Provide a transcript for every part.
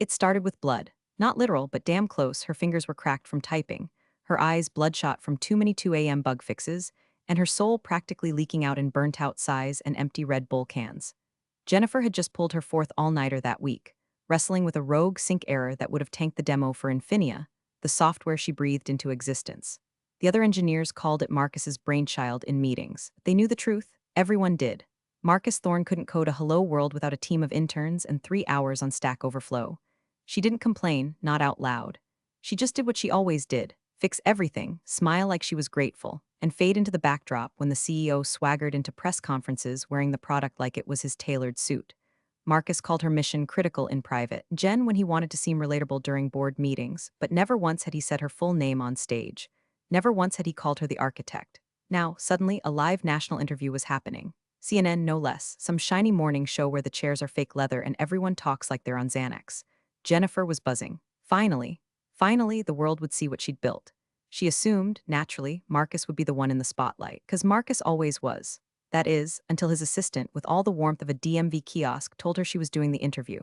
It started with blood. Not literal, but damn close. Her fingers were cracked from typing, her eyes bloodshot from too many 2 a.m. bug fixes, and her soul practically leaking out in burnt-out sighs and empty Red Bull cans. Jennifer had just pulled her fourth all-nighter that week, wrestling with a rogue sync error that would have tanked the demo for Infinia, the software she breathed into existence. The other engineers called it Marcus's brainchild in meetings. They knew the truth. Everyone did. Marcus Thorne couldn't code a hello world without a team of interns and 3 hours on Stack Overflow. She didn't complain, not out loud. She just did what she always did: fix everything, smile like she was grateful, and fade into the backdrop when the CEO swaggered into press conferences wearing the product like it was his tailored suit. Marcus called her mission critical in private, Jen when he wanted to seem relatable during board meetings, but never once had he said her full name on stage. Never once had he called her the architect. Now, suddenly, a live national interview was happening. CNN, no less, some shiny morning show where the chairs are fake leather and everyone talks like they're on Xanax. Jennifer was buzzing. Finally, the world would see what she'd built. She assumed, naturally, Marcus would be the one in the spotlight, because Marcus always was. That is, until his assistant, with all the warmth of a DMV kiosk, told her she was doing the interview.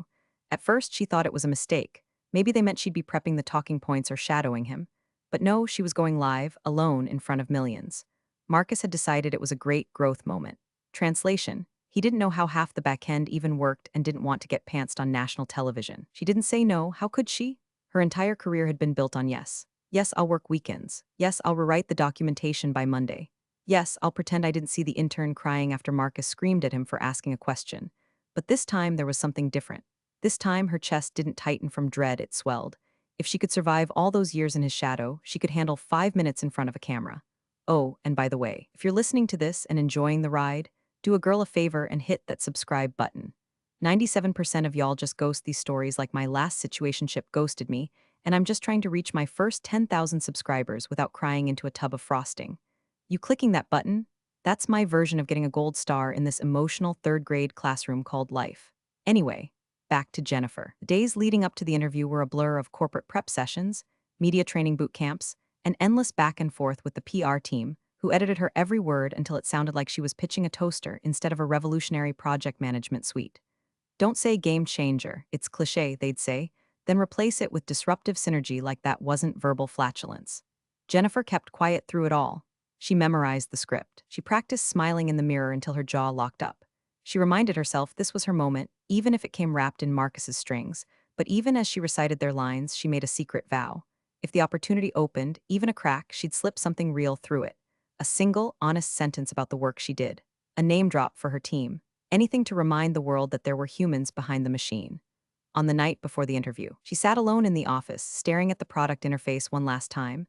At first, she thought it was a mistake. Maybe they meant she'd be prepping the talking points or shadowing him. But no, she was going live, alone, in front of millions. Marcus had decided it was a great growth moment. Translation: he didn't know how half the back end even worked and didn't want to get pantsed on national television. She didn't say no, how could she? Her entire career had been built on yes. Yes, I'll work weekends. Yes, I'll rewrite the documentation by Monday. Yes, I'll pretend I didn't see the intern crying after Marcus screamed at him for asking a question. But this time there was something different. This time her chest didn't tighten from dread, it swelled. If she could survive all those years in his shadow, she could handle 5 minutes in front of a camera. Oh, and by the way, if you're listening to this and enjoying the ride, do a girl a favor and hit that subscribe button. 97% of y'all just ghost these stories like my last situationship ghosted me, and I'm just trying to reach my first 10,000 subscribers without crying into a tub of frosting. You clicking that button? That's my version of getting a gold star in this emotional third-grade classroom called life. Anyway, back to Jennifer. The days leading up to the interview were a blur of corporate prep sessions, media training boot camps, and endless back and forth with the PR team, who edited her every word until it sounded like she was pitching a toaster instead of a revolutionary project management suite. Don't say game changer, it's cliché, they'd say, then replace it with disruptive synergy like that wasn't verbal flatulence. Jennifer kept quiet through it all. She memorized the script. She practiced smiling in the mirror until her jaw locked up. She reminded herself this was her moment, even if it came wrapped in Marcus's strings. But even as she recited their lines, she made a secret vow. If the opportunity opened, even a crack, she'd slip something real through it. A single, honest sentence about the work she did. A name drop for her team. Anything to remind the world that there were humans behind the machine. On the night before the interview, she sat alone in the office, staring at the product interface one last time.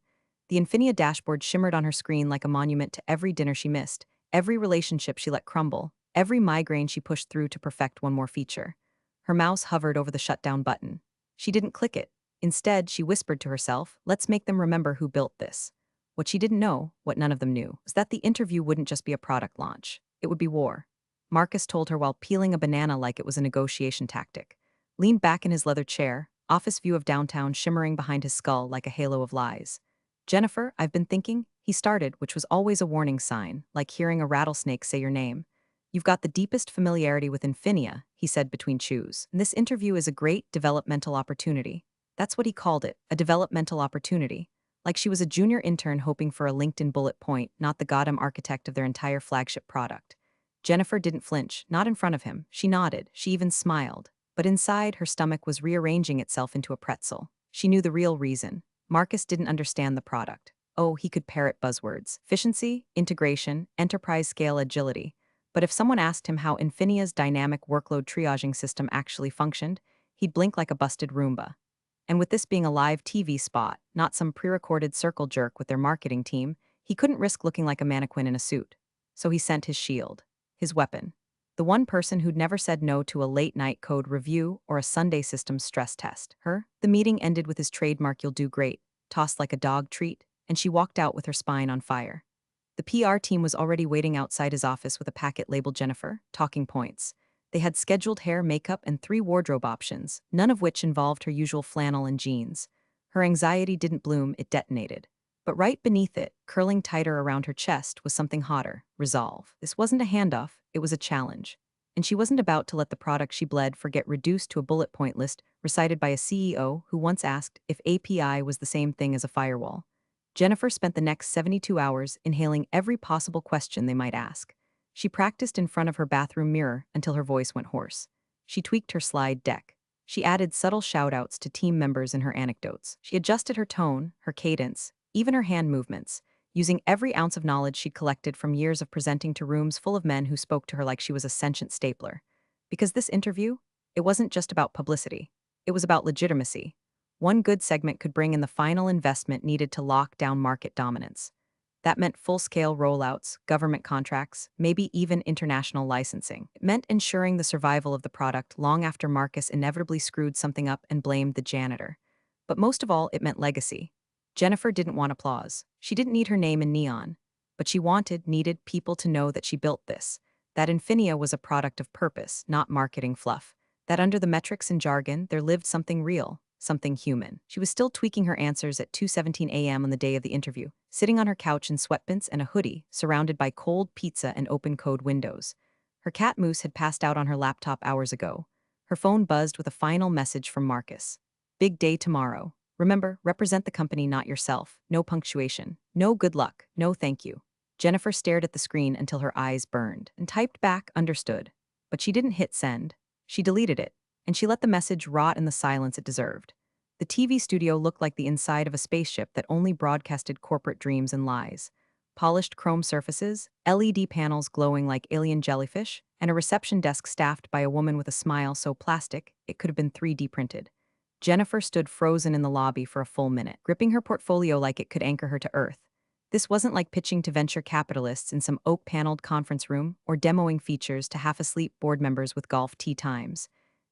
The Infinia dashboard shimmered on her screen like a monument to every dinner she missed, every relationship she let crumble, every migraine she pushed through to perfect one more feature. Her mouse hovered over the shutdown button. She didn't click it. Instead, she whispered to herself, let's make them remember who built this. What she didn't know, what none of them knew, was that the interview wouldn't just be a product launch. It would be war. Marcus told her while peeling a banana like it was a negotiation tactic. Leaned back in his leather chair, office view of downtown shimmering behind his skull like a halo of lies. Jennifer, I've been thinking, he started, which was always a warning sign, like hearing a rattlesnake say your name. You've got the deepest familiarity with Infinia, he said between chews. And this interview is a great developmental opportunity. That's what he called it, a developmental opportunity. Like she was a junior intern hoping for a LinkedIn bullet point, not the goddamn architect of their entire flagship product. Jennifer didn't flinch, not in front of him. She nodded, she even smiled. But inside, her stomach was rearranging itself into a pretzel. She knew the real reason. Marcus didn't understand the product. Oh, he could parrot buzzwords. Efficiency, integration, enterprise-scale agility. But if someone asked him how Infinia's dynamic workload triaging system actually functioned, he'd blink like a busted Roomba. And with this being a live TV spot, not some pre-recorded circle jerk with their marketing team, he couldn't risk looking like a mannequin in a suit. So he sent his shield. His weapon. The one person who'd never said no to a late-night code review or a Sunday systems stress test. Her. The meeting ended with his trademark "you'll do great," tossed like a dog treat, and she walked out with her spine on fire. The PR team was already waiting outside his office with a packet labeled Jennifer, talking points. They had scheduled hair, makeup, and 3 wardrobe options, none of which involved her usual flannel and jeans. Her anxiety didn't bloom, it detonated. But right beneath it, curling tighter around her chest, was something hotter: resolve. This wasn't a handoff, it was a challenge. and she wasn't about to let the product she bled for get reduced to a bullet point list recited by a CEO who once asked if API was the same thing as a firewall. Jennifer spent the next 72 hours inhaling every possible question they might ask. She practiced in front of her bathroom mirror until her voice went hoarse. She tweaked her slide deck. She added subtle shout-outs to team members in her anecdotes. She adjusted her tone, her cadence, even her hand movements, using every ounce of knowledge she'd collected from years of presenting to rooms full of men who spoke to her like she was a sentient stapler. Because this interview, it wasn't just about publicity. It was about legitimacy. One good segment could bring in the final investment needed to lock down market dominance. That meant full-scale rollouts, government contracts, maybe even international licensing. It meant ensuring the survival of the product long after Marcus inevitably screwed something up and blamed the janitor. But most of all, it meant legacy. Jennifer didn't want applause. She didn't need her name in neon. But she needed people to know that she built this. That Infinia was a product of purpose, not marketing fluff. That under the metrics and jargon, there lived something real, something human. She was still tweaking her answers at 2:17 a.m. on the day of the interview, sitting on her couch in sweatpants and a hoodie, surrounded by cold pizza and open code windows. Her cat Moose had passed out on her laptop hours ago. Her phone buzzed with a final message from Marcus. Big day tomorrow. Remember, represent the company, not yourself. No punctuation. No good luck. No thank you. Jennifer stared at the screen until her eyes burned and typed back, understood. But she didn't hit send. She deleted it, and she let the message rot in the silence it deserved. The TV studio looked like the inside of a spaceship that only broadcasted corporate dreams and lies. Polished chrome surfaces, LED panels glowing like alien jellyfish, and a reception desk staffed by a woman with a smile so plastic it could have been 3D printed. Jennifer stood frozen in the lobby for a full minute, gripping her portfolio like it could anchor her to earth. This wasn't like pitching to venture capitalists in some oak-paneled conference room or demoing features to half-asleep board members with golf tee times.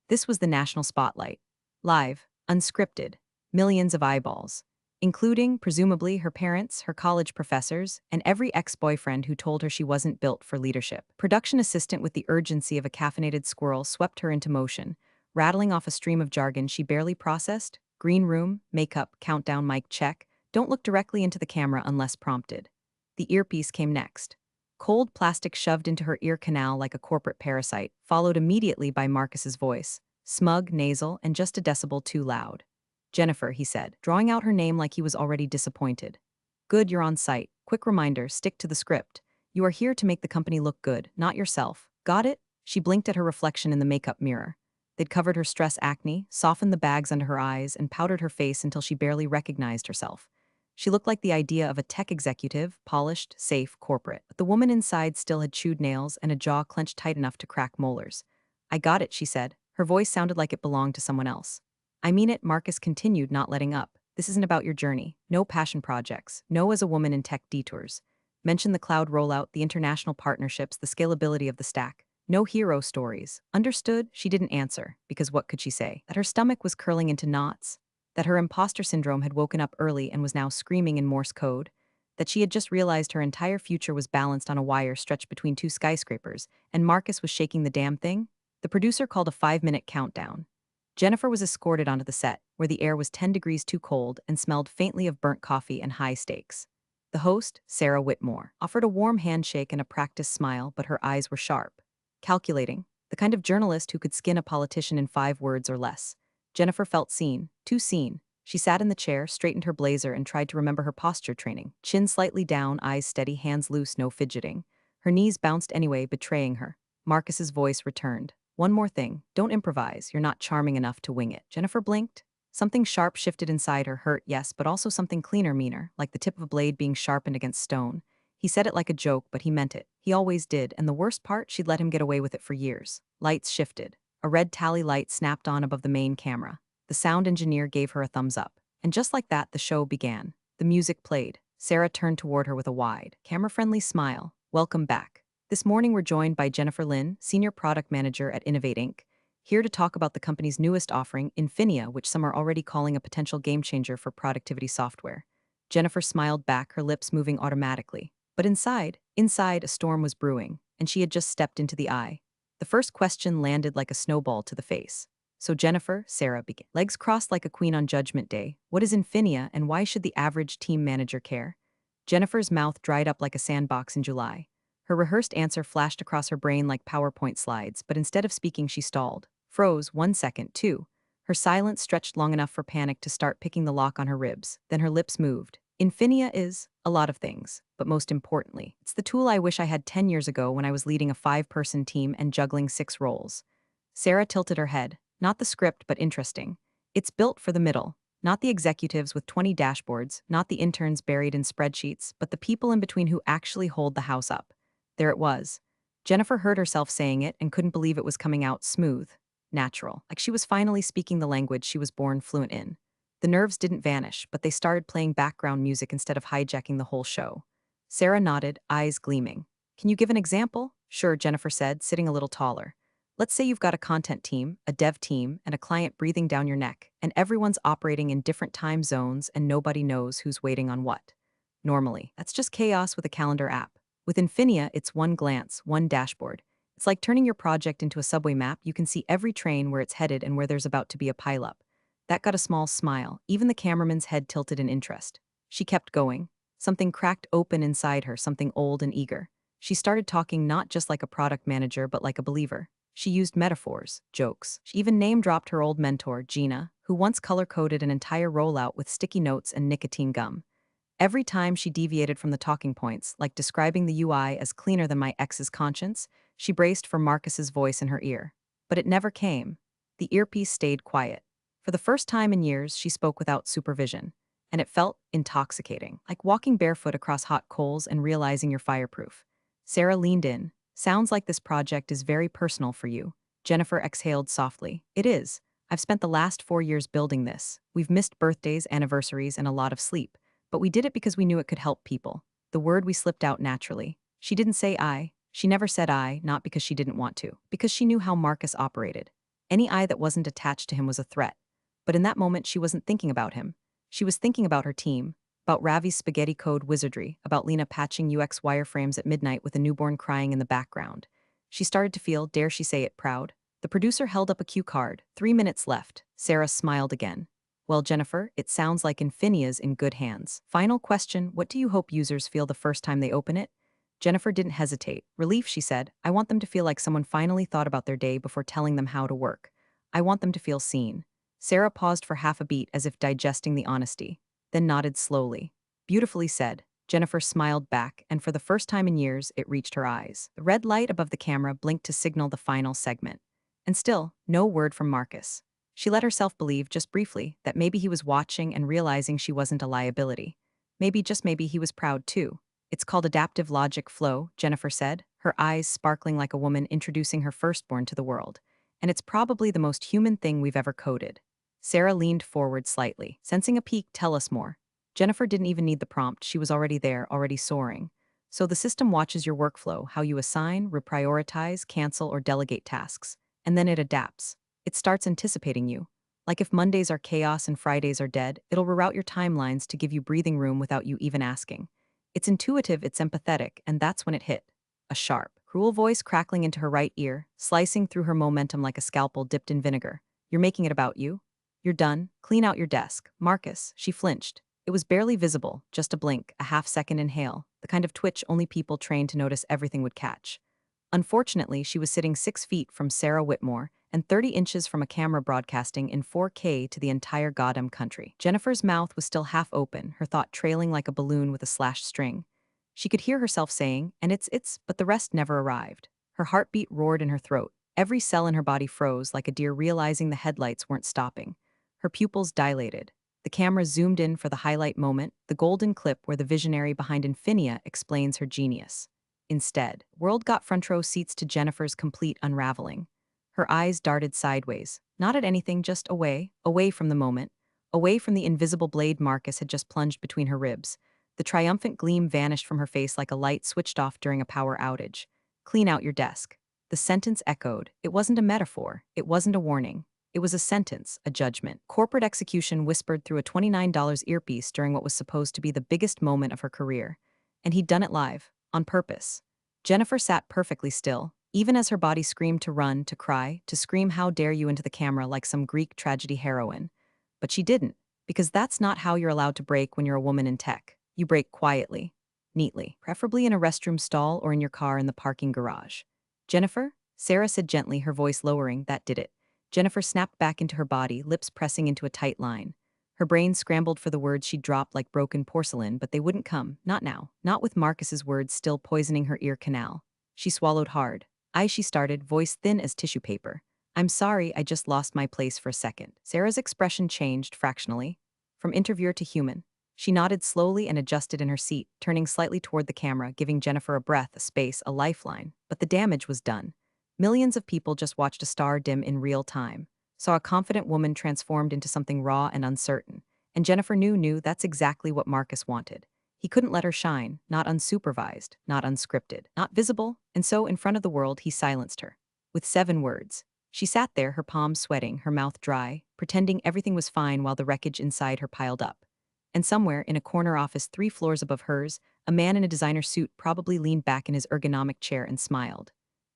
This was the national spotlight. Live, unscripted, millions of eyeballs, including, presumably, her parents, her college professors, and every ex-boyfriend who told her she wasn't built for leadership. Production assistant with the urgency of a caffeinated squirrel swept her into motion, rattling off a stream of jargon she barely processed. Green room, makeup, countdown, mic check. Don't look directly into the camera unless prompted. The earpiece came next. Cold plastic shoved into her ear canal like a corporate parasite, followed immediately by Marcus's voice, smug, nasal, and just a decibel too loud. Jennifer, he said, drawing out her name like he was already disappointed. Good, you're on site. Quick reminder, stick to the script. You are here to make the company look good, not yourself. Got it? She blinked at her reflection in the makeup mirror. They'd covered her stress acne, softened the bags under her eyes, and powdered her face until she barely recognized herself. She looked like the idea of a tech executive, polished, safe, corporate. But the woman inside still had chewed nails and a jaw clenched tight enough to crack molars. I got it, she said. Her voice sounded like it belonged to someone else. I mean it, Marcus continued, not letting up. This isn't about your journey. No passion projects. No as a woman in tech detours. Mention the cloud rollout, the international partnerships, the scalability of the stack. No hero stories. Understood? She didn't answer, because what could she say? That her stomach was curling into knots? That her imposter syndrome had woken up early and was now screaming in Morse code? That she had just realized her entire future was balanced on a wire stretched between two skyscrapers, and Marcus was shaking the damn thing? The producer called a 5-minute countdown. Jennifer was escorted onto the set, where the air was 10 degrees too cold and smelled faintly of burnt coffee and high stakes. The host, Sarah Whitmore, offered a warm handshake and a practiced smile, but her eyes were sharp. Calculating, the kind of journalist who could skin a politician in 5 words or less. Jennifer felt seen, too seen. She sat in the chair, straightened her blazer, and tried to remember her posture training. Chin slightly down, eyes steady, hands loose, no fidgeting. Her knees bounced anyway, betraying her. Marcus's voice returned. One more thing, don't improvise, you're not charming enough to wing it. Jennifer blinked. Something sharp shifted inside her, hurt, yes, but also something cleaner, meaner, like the tip of a blade being sharpened against stone. He said it like a joke, but he meant it. He always did, and the worst part, she'd let him get away with it for years. Lights shifted. A red tally light snapped on above the main camera. The sound engineer gave her a thumbs up. And just like that, the show began. The music played. Sarah turned toward her with a wide, camera-friendly smile. Welcome back. This morning we're joined by Jennifer Lin, Senior Product Manager at Innovate Inc., here to talk about the company's newest offering, Infinia, which some are already calling a potential game-changer for productivity software. Jennifer smiled back, her lips moving automatically. But inside a storm was brewing, and she had just stepped into the eye. The first question landed like a snowball to the face. So Jennifer, Sarah began. Legs crossed like a queen on Judgment Day. What is Infinia, and why should the average team manager care? Jennifer's mouth dried up like a sandbox in July. Her rehearsed answer flashed across her brain like PowerPoint slides, but instead of speaking, she stalled. Froze 1 second, too. Her silence stretched long enough for panic to start picking the lock on her ribs. Then her lips moved. Infinia is a lot of things, but most importantly, it's the tool I wish I had 10 years ago when I was leading a 5-person team and juggling 6 roles. Sarah tilted her head. Not the script, but interesting. It's built for the middle. Not the executives with 20 dashboards, not the interns buried in spreadsheets, but the people in between who actually hold the house up. There it was. Jennifer heard herself saying it and couldn't believe it was coming out smooth, natural, like she was finally speaking the language she was born fluent in. The nerves didn't vanish, but they started playing background music instead of hijacking the whole show. Sarah nodded, eyes gleaming. Can you give an example? Sure, Jennifer said, sitting a little taller. Let's say you've got a content team, a dev team, and a client breathing down your neck, and everyone's operating in different time zones and nobody knows who's waiting on what. Normally, that's just chaos with a calendar app. With Infinia, it's one glance, one dashboard. It's like turning your project into a subway map. You can see every train, where it's headed, and where there's about to be a pileup. That got a small smile. Even the cameraman's head tilted in interest. She kept going. Something cracked open inside her, something old and eager. She started talking not just like a product manager, but like a believer. She used metaphors, jokes. She even name-dropped her old mentor, Gina, who once color-coded an entire rollout with sticky notes and nicotine gum. Every time she deviated from the talking points, like describing the UI as cleaner than my ex's conscience, she braced for Marcus's voice in her ear. But it never came. The earpiece stayed quiet. For the first time in years, she spoke without supervision. And it felt intoxicating, like walking barefoot across hot coals and realizing you're fireproof. Sarah leaned in. Sounds like this project is very personal for you. Jennifer exhaled softly. It is. I've spent the last 4 years building this. We've missed birthdays, anniversaries, and a lot of sleep. But we did it because we knew it could help people. The word we slipped out naturally. She didn't say I. She never said I, not because she didn't want to, because she knew how Marcus operated. Any I that wasn't attached to him was a threat. But in that moment, she wasn't thinking about him. She was thinking about her team, about Ravi's spaghetti code wizardry, about Lena patching UX wireframes at midnight with a newborn crying in the background. She started to feel, dare she say it, proud. The producer held up a cue card. 3 minutes left. Sarah smiled again. Well, Jennifer, it sounds like Infinia's in good hands. Final question, what do you hope users feel the first time they open it? Jennifer didn't hesitate. Relief, she said. I want them to feel like someone finally thought about their day before telling them how to work. I want them to feel seen. Sarah paused for half a beat as if digesting the honesty, then nodded slowly. Beautifully said. Jennifer smiled back, and for the first time in years, it reached her eyes. The red light above the camera blinked to signal the final segment. And still, no word from Marcus. She let herself believe, just briefly, that maybe he was watching and realizing she wasn't a liability. Maybe, just maybe, he was proud too. It's called adaptive logic flow, Jennifer said, her eyes sparkling like a woman introducing her firstborn to the world. And it's probably the most human thing we've ever coded. Sarah leaned forward slightly, sensing a peak. Tell us more. Jennifer didn't even need the prompt. She was already there, already soaring. So the system watches your workflow, how you assign, reprioritize, cancel, or delegate tasks. And then it adapts. It starts anticipating you. Like if Mondays are chaos and Fridays are dead, it'll reroute your timelines to give you breathing room without you even asking. It's intuitive, it's empathetic, and that's when it hit. A sharp, cruel voice crackling into her right ear, slicing through her momentum like a scalpel dipped in vinegar. You're making it about you? You're done. Clean out your desk. Marcus. She flinched. It was barely visible, just a blink, a half-second inhale, the kind of twitch only people trained to notice everything would catch. Unfortunately, she was sitting 6 feet from Sarah Whitmore and 30 inches from a camera broadcasting in 4K to the entire goddamn country. Jennifer's mouth was still half open, her thought trailing like a balloon with a slashed string. She could hear herself saying, and it's, but the rest never arrived. Her heartbeat roared in her throat. Every cell in her body froze like a deer realizing the headlights weren't stopping. Her pupils dilated. The camera zoomed in for the highlight moment, the golden clip where the visionary behind Infinia explains her genius. Instead, World got front row seats to Jennifer's complete unraveling. Her eyes darted sideways, not at anything, just away, away from the moment, away from the invisible blade Marcus had just plunged between her ribs. The triumphant gleam vanished from her face like a light switched off during a power outage. Clean out your desk. The sentence echoed. It wasn't a metaphor. It wasn't a warning. It was a sentence, a judgment. Corporate execution whispered through a $29 earpiece during what was supposed to be the biggest moment of her career. And he'd done it live, on purpose. Jennifer sat perfectly still, even as her body screamed to run, to cry, to scream how dare you into the camera like some Greek tragedy heroine. But she didn't, because that's not how you're allowed to break when you're a woman in tech. You break quietly. neatly, preferably in a restroom stall or in your car in the parking garage. Jennifer? Sarah said gently, her voice lowering. That did it. Jennifer snapped back into her body, lips pressing into a tight line. Her brain scrambled for the words she'd dropped like broken porcelain, but they wouldn't come. Not now. Not with Marcus's words still poisoning her ear canal. She swallowed hard. She started, voice thin as tissue paper. I'm sorry, I just lost my place for a second. Sarah's expression changed fractionally, from interviewer to human. She nodded slowly and adjusted in her seat, turning slightly toward the camera, giving Jennifer a breath, a space, a lifeline. But the damage was done. Millions of people just watched a star dim in real time, saw a confident woman transformed into something raw and uncertain. And Jennifer knew that's exactly what Marcus wanted. He couldn't let her shine, not unsupervised, not unscripted, not visible, and so in front of the world he silenced her. With 7 words. She sat there, her palms sweating, her mouth dry, pretending everything was fine while the wreckage inside her piled up. And somewhere, in a corner office 3 floors above hers, a man in a designer suit probably leaned back in his ergonomic chair and smiled.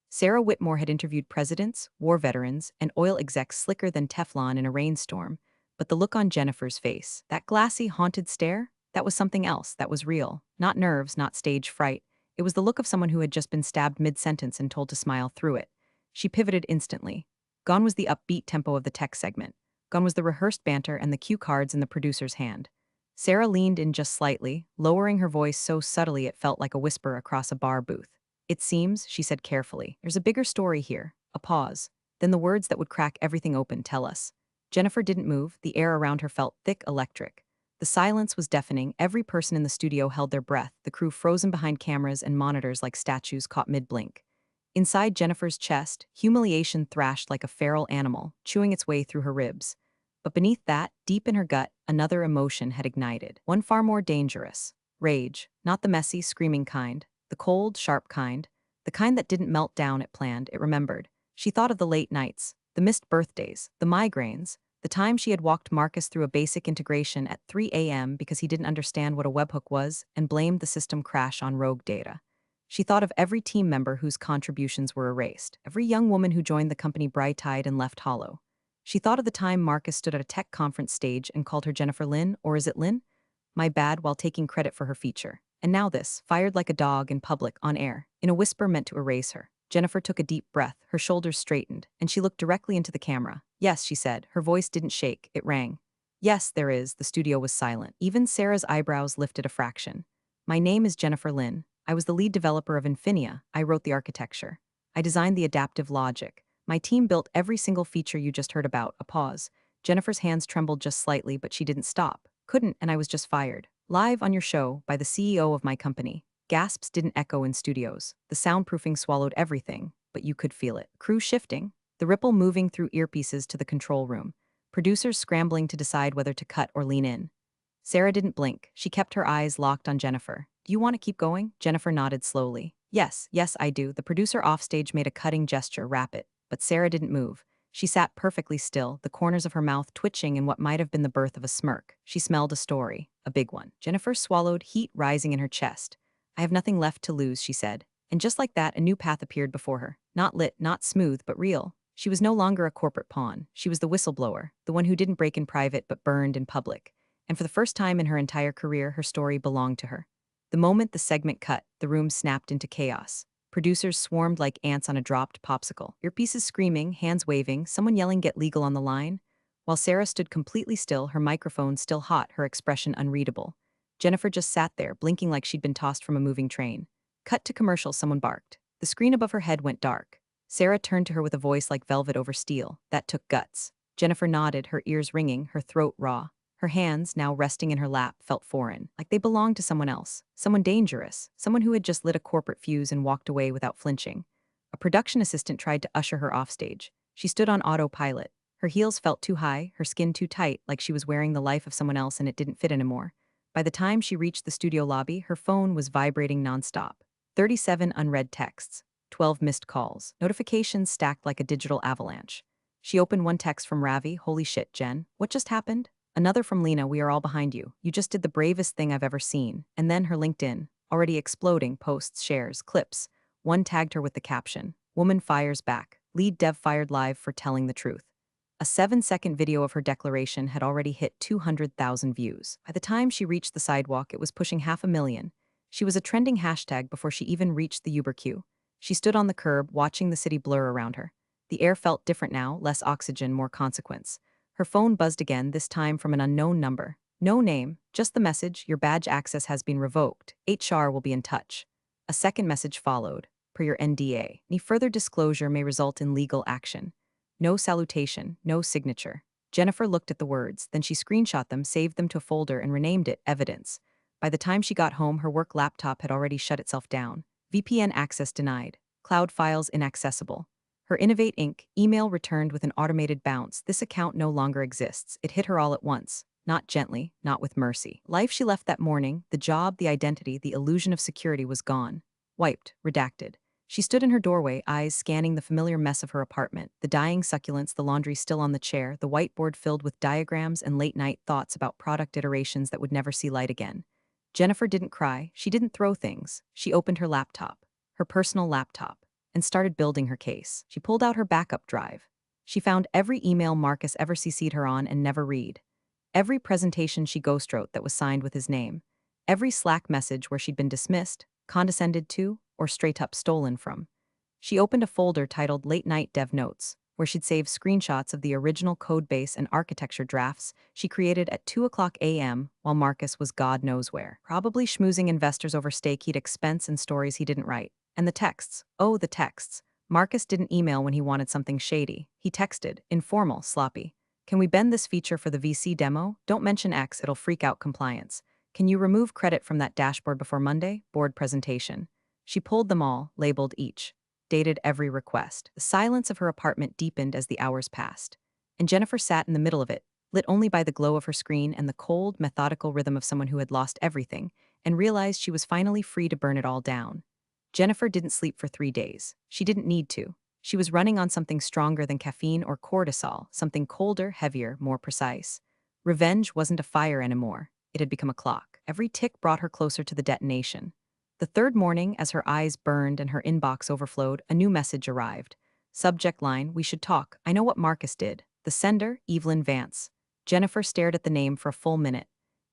Sarah Whitmore had interviewed presidents, war veterans, and oil execs slicker than Teflon in a rainstorm, but the look on Jennifer's face, that glassy, haunted stare, that was something else, that was real. Not nerves, not stage fright. It was the look of someone who had just been stabbed mid-sentence and told to smile through it. She pivoted instantly. Gone was the upbeat tempo of the tech segment. Gone was the rehearsed banter and the cue cards in the producer's hand. Sarah leaned in just slightly, lowering her voice so subtly it felt like a whisper across a bar booth. It seems, she said carefully, there's a bigger story here. A pause. Then the words that would crack everything open tell us. Jennifer didn't move, the air around her felt thick, electric. The silence was deafening, every person in the studio held their breath, the crew frozen behind cameras and monitors like statues caught mid-blink. Inside Jennifer's chest, humiliation thrashed like a feral animal, chewing its way through her ribs. But beneath that, deep in her gut, another emotion had ignited, one far more dangerous. Rage, not the messy, screaming kind, the cold, sharp kind, the kind that didn't melt down it planned, it remembered. She thought of the late nights, the missed birthdays, the migraines, the time she had walked Marcus through a basic integration at 3 a.m. because he didn't understand what a webhook was and blamed the system crash on rogue data. She thought of every team member whose contributions were erased, every young woman who joined the company bright-eyed and left hollow. She thought of the time Marcus stood at a tech conference stage and called her Jennifer Lynn, or is it Lynn? My bad, while taking credit for her feature. And now this, fired like a dog in public, on air, in a whisper meant to erase her. Jennifer took a deep breath, her shoulders straightened, and she looked directly into the camera. Yes, she said. Her voice didn't shake, it rang. Yes, there is. The studio was silent. Even Sarah's eyebrows lifted a fraction. My name is Jennifer Lynn. I was the lead developer of Infinia. I wrote the architecture. I designed the adaptive logic. My team built every single feature you just heard about. A pause. Jennifer's hands trembled just slightly, but she didn't stop. Couldn't, and I was just fired. Live on your show, by the CEO of my company. Gasps didn't echo in studios. The soundproofing swallowed everything, but you could feel it. Crew shifting, the ripple moving through earpieces to the control room. Producers scrambling to decide whether to cut or lean in. Sarah didn't blink. She kept her eyes locked on Jennifer. Do you want to keep going? Jennifer nodded slowly. Yes, I do. The producer offstage made a cutting gesture, rapid. But Sarah didn't move. She sat perfectly still, the corners of her mouth twitching in what might have been the birth of a smirk. She smelled a story, a big one. Jennifer swallowed, heat rising in her chest. I have nothing left to lose, she said. And just like that, a new path appeared before her. Not lit, not smooth, but real. She was no longer a corporate pawn. She was the whistleblower, the one who didn't break in private but burned in public. And for the first time in her entire career, her story belonged to her. The moment the segment cut, the room snapped into chaos. Producers swarmed like ants on a dropped popsicle. Earpieces screaming, hands waving, someone yelling get legal on the line. While Sarah stood completely still, her microphone still hot, her expression unreadable. Jennifer just sat there, blinking like she'd been tossed from a moving train. Cut to commercial, someone barked. The screen above her head went dark. Sarah turned to her with a voice like velvet over steel. That took guts. Jennifer nodded, her ears ringing, her throat raw. Her hands, now resting in her lap, felt foreign, like they belonged to someone else, someone dangerous, someone who had just lit a corporate fuse and walked away without flinching. A production assistant tried to usher her offstage. She stood on autopilot. Her heels felt too high, her skin too tight, like she was wearing the life of someone else and it didn't fit anymore. By the time she reached the studio lobby, her phone was vibrating nonstop. 37 unread texts, 12 missed calls, notifications stacked like a digital avalanche. She opened one text from Ravi. Holy shit, Jen. What just happened? Another from Lena. We are all behind you. You just did the bravest thing I've ever seen. And then her LinkedIn, already exploding, posts, shares, clips. One tagged her with the caption, Woman fires back. Lead dev fired live for telling the truth. A 7-second video of her declaration had already hit 200,000 views. By the time she reached the sidewalk, it was pushing 500,000. She was a trending hashtag before she even reached the Uber queue. She stood on the curb, watching the city blur around her. The air felt different now, less oxygen, more consequence. Her phone buzzed again, this time from an unknown number. No name, just the message, your badge access has been revoked. HR will be in touch. A second message followed, per your NDA. Any further disclosure may result in legal action. No salutation, no signature. Jennifer looked at the words, then she screenshot them, saved them to a folder, and renamed it Evidence. By the time she got home, her work laptop had already shut itself down. VPN access denied. Cloud files inaccessible. Her Innovate Inc. email returned with an automated bounce. This account no longer exists. It hit her all at once. Not gently, not with mercy. Life she left that morning, the job, the identity, the illusion of security was gone. Wiped, redacted. She stood in her doorway, eyes scanning the familiar mess of her apartment, the dying succulents, the laundry still on the chair, the whiteboard filled with diagrams and late-night thoughts about product iterations that would never see light again. Jennifer didn't cry, she didn't throw things. She opened her laptop, her personal laptop, and started building her case. She pulled out her backup drive. She found every email Marcus ever CC'd her on and never read. Every presentation she ghostwrote that was signed with his name. Every Slack message where she'd been dismissed, condescended to, or straight up stolen from. She opened a folder titled Late Night Dev Notes, where she'd saved screenshots of the original codebase and architecture drafts she created at 2:00 a.m. while Marcus was God knows where, probably schmoozing investors over stake he'd expense and stories he didn't write. And the texts. Oh, the texts. Marcus didn't email when he wanted something shady. He texted, informal, sloppy. Can we bend this feature for the VC demo? Don't mention X, it'll freak out compliance. Can you remove credit from that dashboard before Monday? Board presentation. She pulled them all, labeled each. Dated every request. The silence of her apartment deepened as the hours passed. And Jennifer sat in the middle of it, lit only by the glow of her screen and the cold, methodical rhythm of someone who had lost everything, and realized she was finally free to burn it all down. Jennifer didn't sleep for 3 days. She didn't need to. She was running on something stronger than caffeine or cortisol, something colder, heavier, more precise. Revenge wasn't a fire anymore. It had become a clock. Every tick brought her closer to the detonation. The third morning, as her eyes burned and her inbox overflowed, a new message arrived. Subject line, we should talk. I know what Marcus did. The sender, Evelyn Vance. Jennifer stared at the name for a full minute.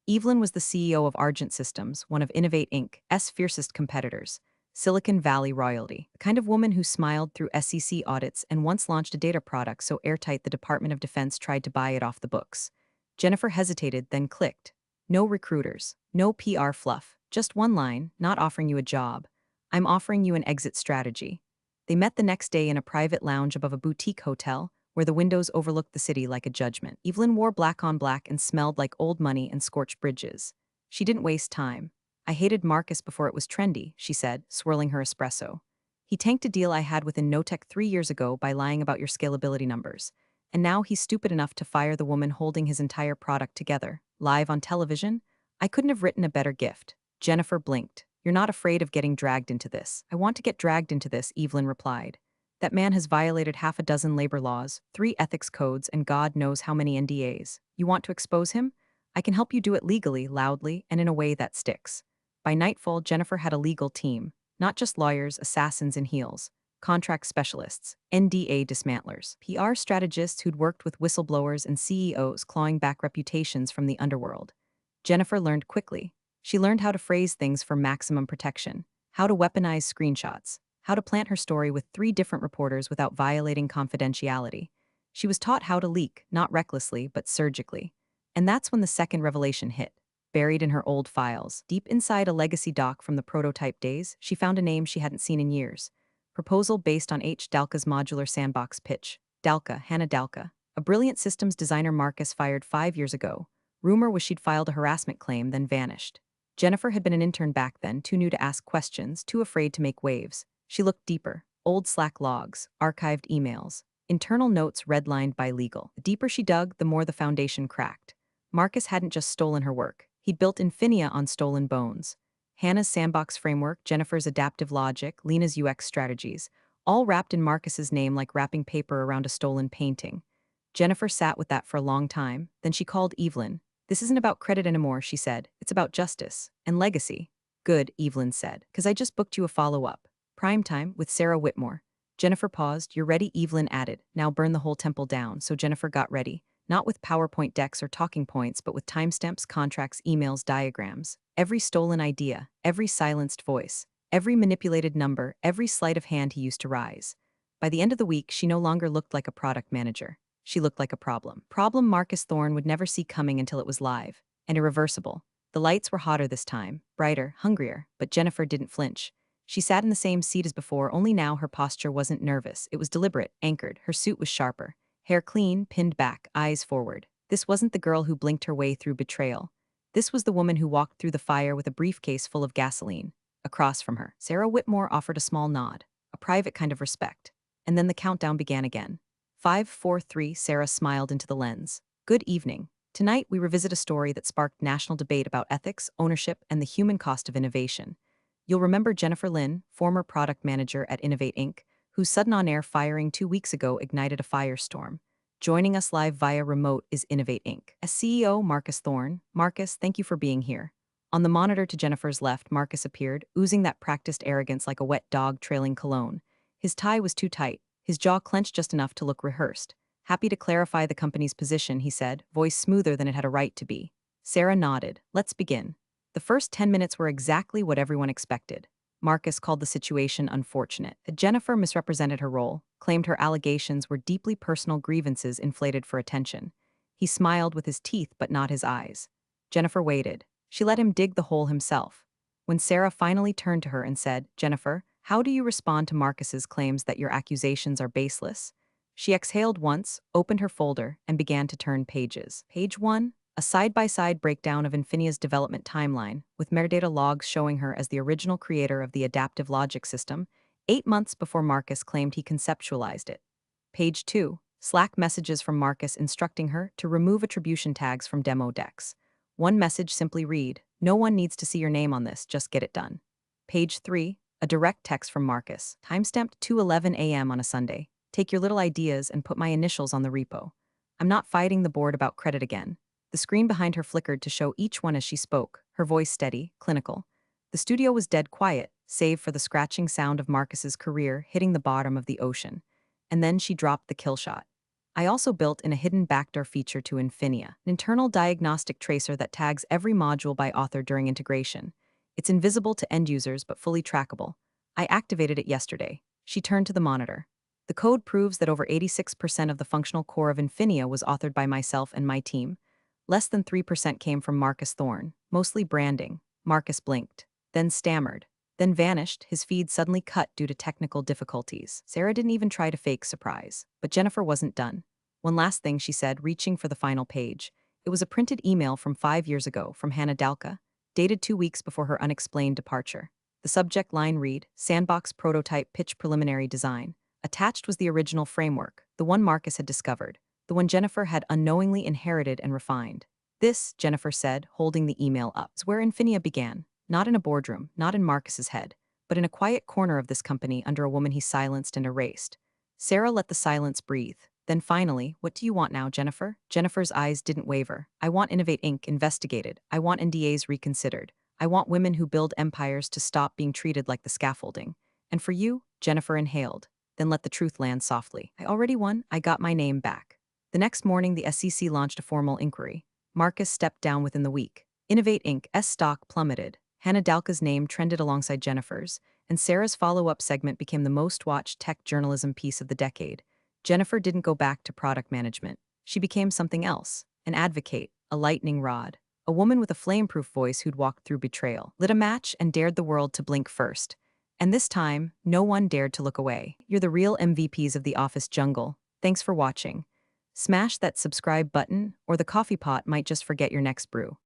Evelyn was the CEO of Argent Systems, one of Innovate Inc.'s fiercest competitors. Silicon Valley royalty, the kind of woman who smiled through SEC audits and once launched a data product so airtight the Department of Defense tried to buy it off the books. Jennifer hesitated, then clicked. No recruiters, no PR fluff, just one line, not offering you a job. I'm offering you an exit strategy. They met the next day in a private lounge above a boutique hotel, where the windows overlooked the city like a judgment. Evelyn wore black on black and smelled like old money and scorched bridges. She didn't waste time. I hated Marcus before it was trendy, she said, swirling her espresso. He tanked a deal I had with Innotech 3 years ago by lying about your scalability numbers. And now he's stupid enough to fire the woman holding his entire product together, live on television? I couldn't have written a better gift. Jennifer blinked. You're not afraid of getting dragged into this. I want to get dragged into this, Evelyn replied. That man has violated 6 labor laws, 3 ethics codes, and God knows how many NDAs. You want to expose him? I can help you do it legally, loudly, and in a way that sticks. By nightfall, Jennifer had a legal team, not just lawyers, assassins in heels, contract specialists, NDA dismantlers, PR strategists who'd worked with whistleblowers and CEOs clawing back reputations from the underworld. Jennifer learned quickly. She learned how to phrase things for maximum protection, how to weaponize screenshots, how to plant her story with 3 different reporters without violating confidentiality. She was taught how to leak, not recklessly, but surgically. And that's when the second revelation hit. Buried in her old files, deep inside a legacy doc from the prototype days, she found a name she hadn't seen in years. Proposal based on H. Dalka's modular sandbox pitch. Dalka, Hannah Dalka, a brilliant systems designer Marcus fired 5 years ago. Rumor was she'd filed a harassment claim, then vanished. Jennifer had been an intern back then, too new to ask questions, too afraid to make waves. She looked deeper. Old Slack logs, archived emails, internal notes redlined by legal. The deeper she dug, the more the foundation cracked. Marcus hadn't just stolen her work. He'd built Infinia on stolen bones. Hannah's sandbox framework, Jennifer's adaptive logic, Lena's UX strategies, all wrapped in Marcus's name like wrapping paper around a stolen painting. Jennifer sat with that for a long time, then she called Evelyn. This isn't about credit anymore, she said. It's about justice and legacy. Good, Evelyn said, because I just booked you a follow-up. Prime time with Sarah Whitmore. Jennifer paused. You're ready, Evelyn added. Now burn the whole temple down. So Jennifer got ready. not with PowerPoint decks or talking points, but with timestamps, contracts, emails, diagrams. Every stolen idea, every silenced voice, every manipulated number, every sleight of hand he used to rise. By the end of the week, she no longer looked like a product manager. She looked like a problem. Problem Marcus Thorne would never see coming until it was live and irreversible. The lights were hotter this time, brighter, hungrier, but Jennifer didn't flinch. She sat in the same seat as before, only now her posture wasn't nervous. It was deliberate, anchored. Her suit was sharper. Hair clean, pinned back, eyes forward. This wasn't the girl who blinked her way through betrayal. This was the woman who walked through the fire with a briefcase full of gasoline. Across from her, Sarah Whitmore offered a small nod, a private kind of respect. And then the countdown began again. 5, 4, 3, Sarah smiled into the lens. Good evening. Tonight, we revisit a story that sparked national debate about ethics, ownership, and the human cost of innovation. You'll remember Jennifer Lynn, former product manager at Innovate Inc., whose sudden on-air firing 2 weeks ago ignited a firestorm. Joining us live via remote is Innovate Inc. As CEO, Marcus Thorne. Marcus, thank you for being here. On the monitor to Jennifer's left, Marcus appeared, oozing that practiced arrogance like a wet dog trailing cologne. His tie was too tight, his jaw clenched just enough to look rehearsed. Happy to clarify the company's position, he said, voice smoother than it had a right to be. Sarah nodded. Let's begin. The first 10 minutes were exactly what everyone expected. Marcus called the situation unfortunate. That Jennifer misrepresented her role, claimed her allegations were deeply personal grievances inflated for attention. He smiled with his teeth but not his eyes. Jennifer waited. She let him dig the hole himself. When Sarah finally turned to her and said, Jennifer, how do you respond to Marcus's claims that your accusations are baseless? She exhaled once, opened her folder, and began to turn pages. Page 1, a side-by-side breakdown of Infinia's development timeline, with metadata logs showing her as the original creator of the adaptive logic system, 8 months before Marcus claimed he conceptualized it. Page 2, Slack messages from Marcus instructing her to remove attribution tags from demo decks. One message simply read, "No one needs to see your name on this, just get it done." Page 3, a direct text from Marcus, timestamped 2:11 a.m. on a Sunday. Take your little ideas and put my initials on the repo. I'm not fighting the board about credit again. The screen behind her flickered to show each one as she spoke, her voice steady, clinical. The studio was dead quiet, save for the scratching sound of Marcus's career hitting the bottom of the ocean. And then she dropped the kill shot. I also built in a hidden backdoor feature to Infinia, an internal diagnostic tracer that tags every module by author during integration. It's invisible to end users but fully trackable. I activated it yesterday. She turned to the monitor. The code proves that over 86% of the functional core of Infinia was authored by myself and my team. Less than 3% came from Marcus Thorne, mostly branding. Marcus blinked, then stammered, then vanished, his feed suddenly cut due to technical difficulties. Sarah didn't even try to fake surprise, but Jennifer wasn't done. One last thing, she said, reaching for the final page. It was a printed email from 5 years ago from Hannah Dalka, dated 2 weeks before her unexplained departure. The subject line read, Sandbox Prototype Pitch Preliminary Design. Attached was the original framework, the one Marcus had discovered, the one Jennifer had unknowingly inherited and refined. This, Jennifer said, holding the email up, is where Infinia began, not in a boardroom, not in Marcus's head, but in a quiet corner of this company under a woman he silenced and erased. Sarah let the silence breathe. Then finally, what do you want now, Jennifer? Jennifer's eyes didn't waver. I want Innovate Inc. investigated. I want NDAs reconsidered. I want women who build empires to stop being treated like the scaffolding. And for you, Jennifer inhaled. Then let the truth land softly. I already won. I got my name back. The next morning, the SEC launched a formal inquiry. Marcus stepped down within the week. Innovate Inc.'s stock plummeted. Hannah Dalka's name trended alongside Jennifer's, and Sarah's follow-up segment became the most-watched tech journalism piece of the decade. Jennifer didn't go back to product management. She became something else, an advocate, a lightning rod, a woman with a flame-proof voice who'd walked through betrayal, lit a match, and dared the world to blink first. And this time, no one dared to look away. You're the real MVPs of the office jungle. Thanks for watching. Smash that subscribe button, or the coffee pot might just forget your next brew.